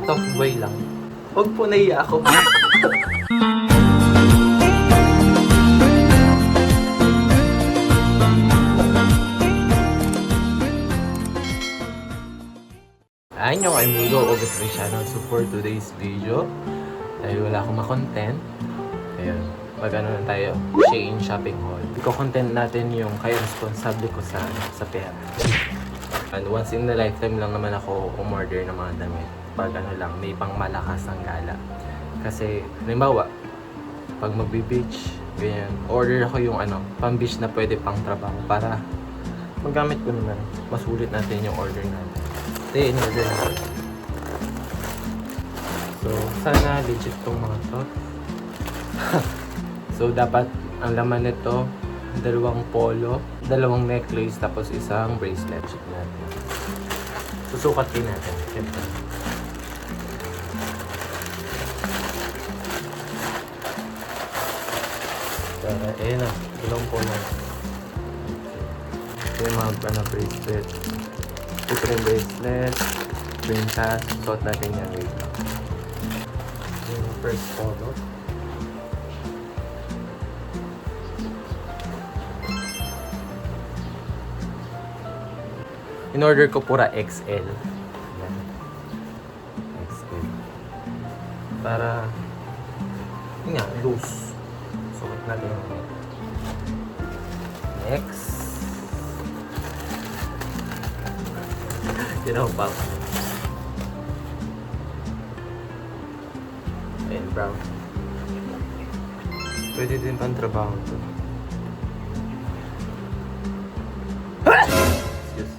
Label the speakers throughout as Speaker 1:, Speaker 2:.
Speaker 1: Talkboy lang. Huwag po naiya ako. Ayun yung Mundo August Ray Channel. So for today's video, dahil wala akong ma-content, ayun, mag-ano na tayo, Shein Shopping Haul. Iko-content natin yung kaya responsable ko sa pera. And once in a lifetime lang naman ako umorder ng mga damit. Pag ano lang, may pang malakas ang gala. Kasi, halimbawa, pag magbe-beach, ganyan, order ako yung pang-beach na pwede pang trabaho para magamit ko naman. Masulit natin yung order natin. In order natin. So, sana legit tong mga to. So, dapat ang laman nito, 2 polo, 2 necklace, tapos isang bracelet. Check natin. Susukat din natin. Siyempre. Ayan na. 2 polo. Ito yung mga bracelet. Ito yung bracelet. Princess. Suot natin yan. Wait lang. Yung first polo. In-order ko pura XL. Yan. XL. Para yun nga, loose. Suot natin yung next. Yun ako pa. Ayan, brown. Pwede din pang trabaho to. Excuse.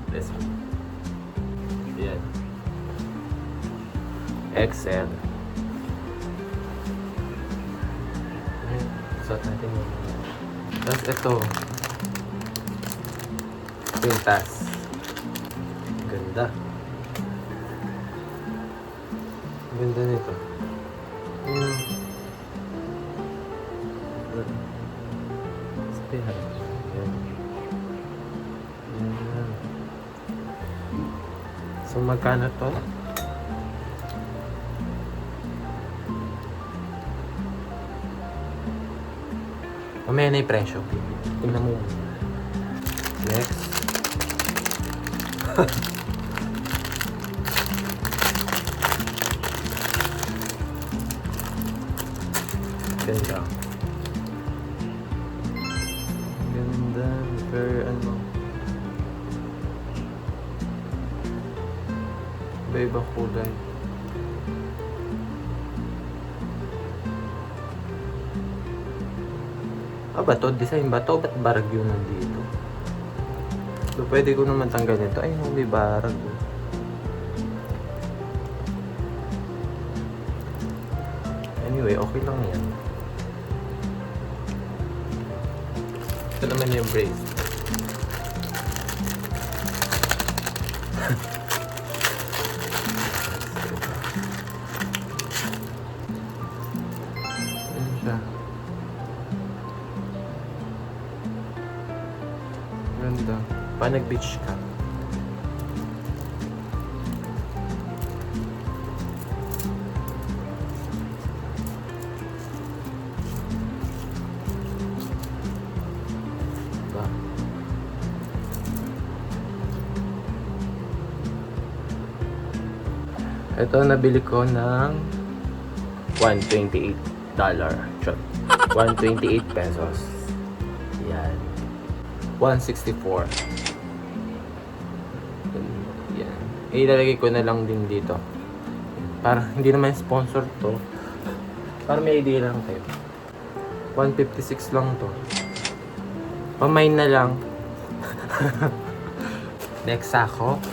Speaker 1: This one. Ayan. XL. Ayan. Suot natin yun. Tapos ito. Pintas. Ganda. Ganda nito. Sabihan. Ayan. Ayan. So, magkano to? Mamaya na yung presyo. Tingnan mo. Next. Ganda. Ganda. Very iba-iba kulay. Ba to? Design ba to? Ba't barag yun nandito? So, pwede ko naman tanggalin ito. Ay, may barag. Anyway, okay lang yan. Ito naman yung brace. Ayan siya. Ganda. Pa nag-beach ka. Diba? Ito nabili ko ng $128. 128 pesos. Yan. 164. Yan. Ilalagay ko na lang din dito. Para hindi naman sponsor to. Para may idea lang kayo. 156 lang to. Pamain na lang. Next ako.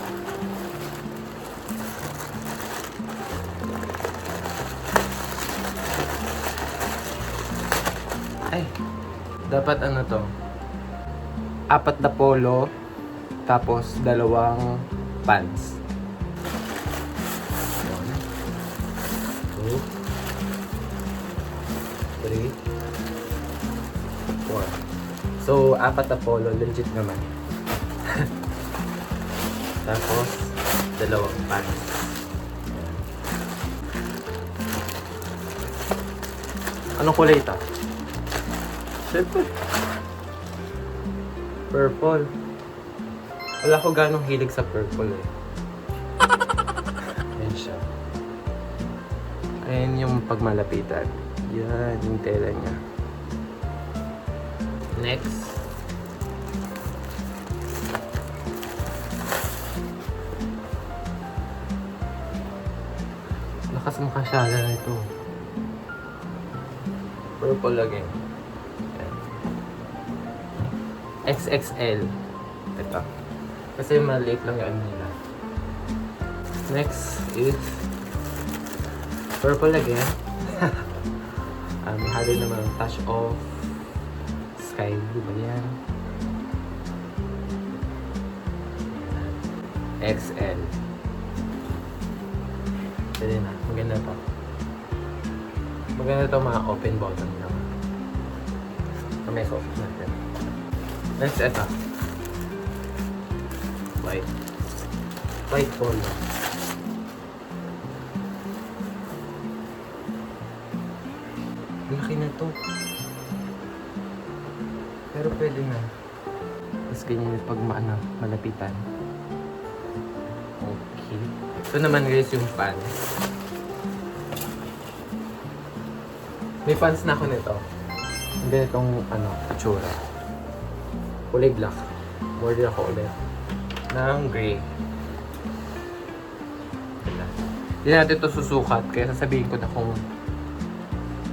Speaker 1: Ay, dapat ano to? 4 na polo, tapos 2 pants. 1, 2, 3, 4. So, 4 na polo, legit naman. Tapos, 2 pants. Anong kulay ito? Siyempre. Purple. Wala ko ganong hilig sa purple eh. Ayan siya. Ayan yung pagmalapitan. Yan, yung tela niya. Next. Lakas makasyala na ito. Purple again. Ayan. XXL. Ito. Kasi maliit lang yung ano nila. Next is purple again. May halo naman ang touch of sky blue ba yan? XL. Pwede na. Maganda to. Maganda to, mga open button lang. May soft natin. Next, ito. White. White polo. Laki na to. Pero pwede na. Tapos ganyan yung pag malapitan. Okay. Ito naman guys yung pants. May pants na ako nito. Hindi itong itsura. Kulay black. Order ako ulit. Ng gray. Hindi natin ito susukat. Kaya sasabihin ko na kung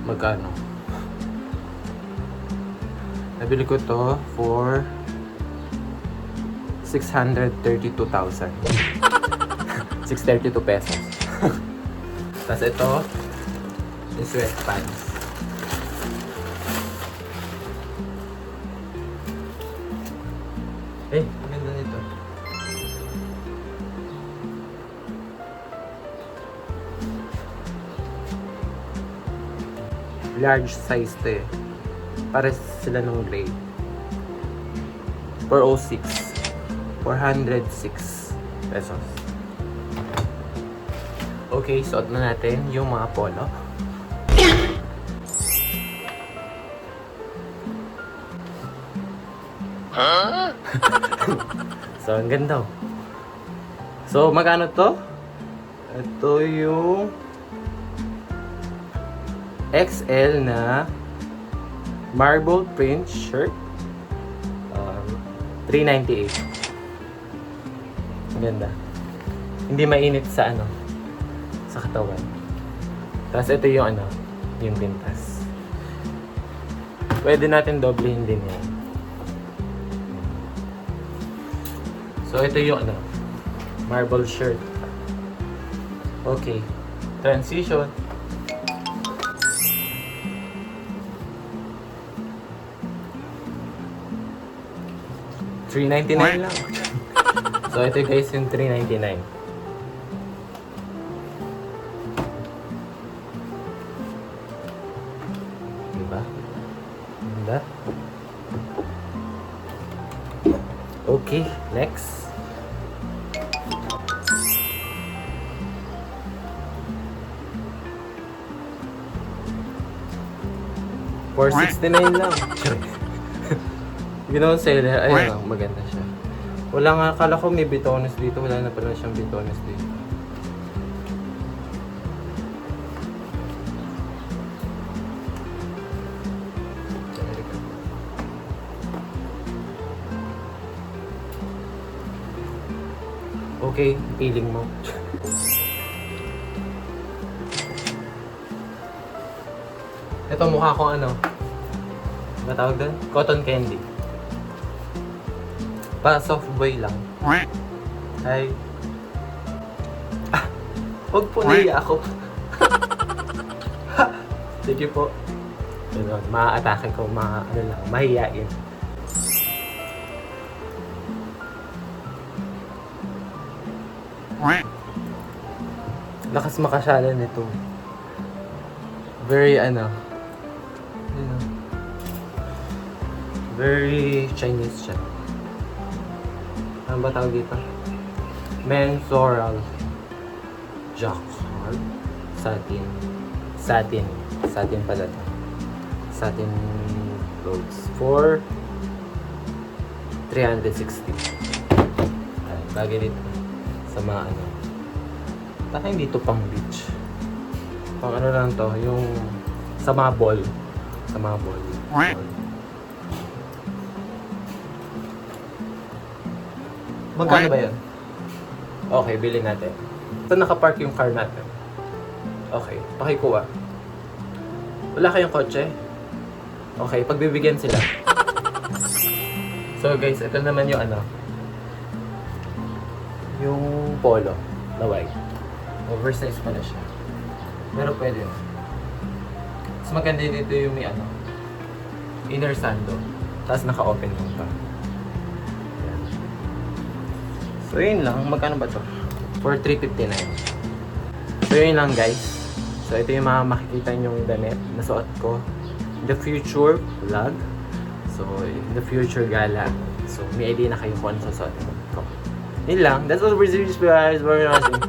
Speaker 1: magkano. Nabili ko to for 632,000. 632 pesos. Tapos ito is sweatpants. Ang ganda nito. Large size to eh. Pares sila ng gray. 406. 406 pesos. Okay, suot na natin yung mga polo. So, ang ganda. So, magkano to? Ito yung XL na marble print shirt. 398. Ang ganda. Hindi mainit sa sa katawan. Tapos ito yung yung pintas. Pwede natin doblehin din yan. So ito yung marble shirt. Okay. Transition. $399 lang. So ito guys yung $399. Diba? Ganda. Okay, next. $469 lang. Ginawa seller. Ayun lang, maganda siya. Wala nga, akala ko may bitones dito. Wala na pala siyang bitones dito. Okay, feeling mo. Ito mukha ko matawag doon? Cotton candy. Pa soft boy lang. Ay. Huwag po naiya ako. Sige po. Ma-atake ko, mahihiyain. Lakas makasyala nito. Very Very Chinese siya. Ano ba tawag dito? Mensural Jacquard Satin. Satin pala to. Satin clothes for 360. Ay, bagay dito. Sa mga ano. Taka hindi to pang beach. Pang ano lang to, yung sa mga ball. Sa mga ball. Magkano ba yan? Okay, bilhin natin. Saan nakapark yung car natin? Okay, pakikuha. Wala kayong kotse? Okay, pagbibigyan sila. So guys, ito naman yung ano. Yung polo na white. Oversize pala siya. Pero pwede na. Mas maganda dito yung may ano. Inner sando. Tapos naka-open lang pa. Ayan. So yun lang. Magkano ba to? For 359. So yun lang guys. So ito yung mga makikita nyong damit na suot ko. The future vlog. So in the future gala. So may idea na kayo kung ano susuotin ko. Yun lang. That's all for this guys. Very awesome.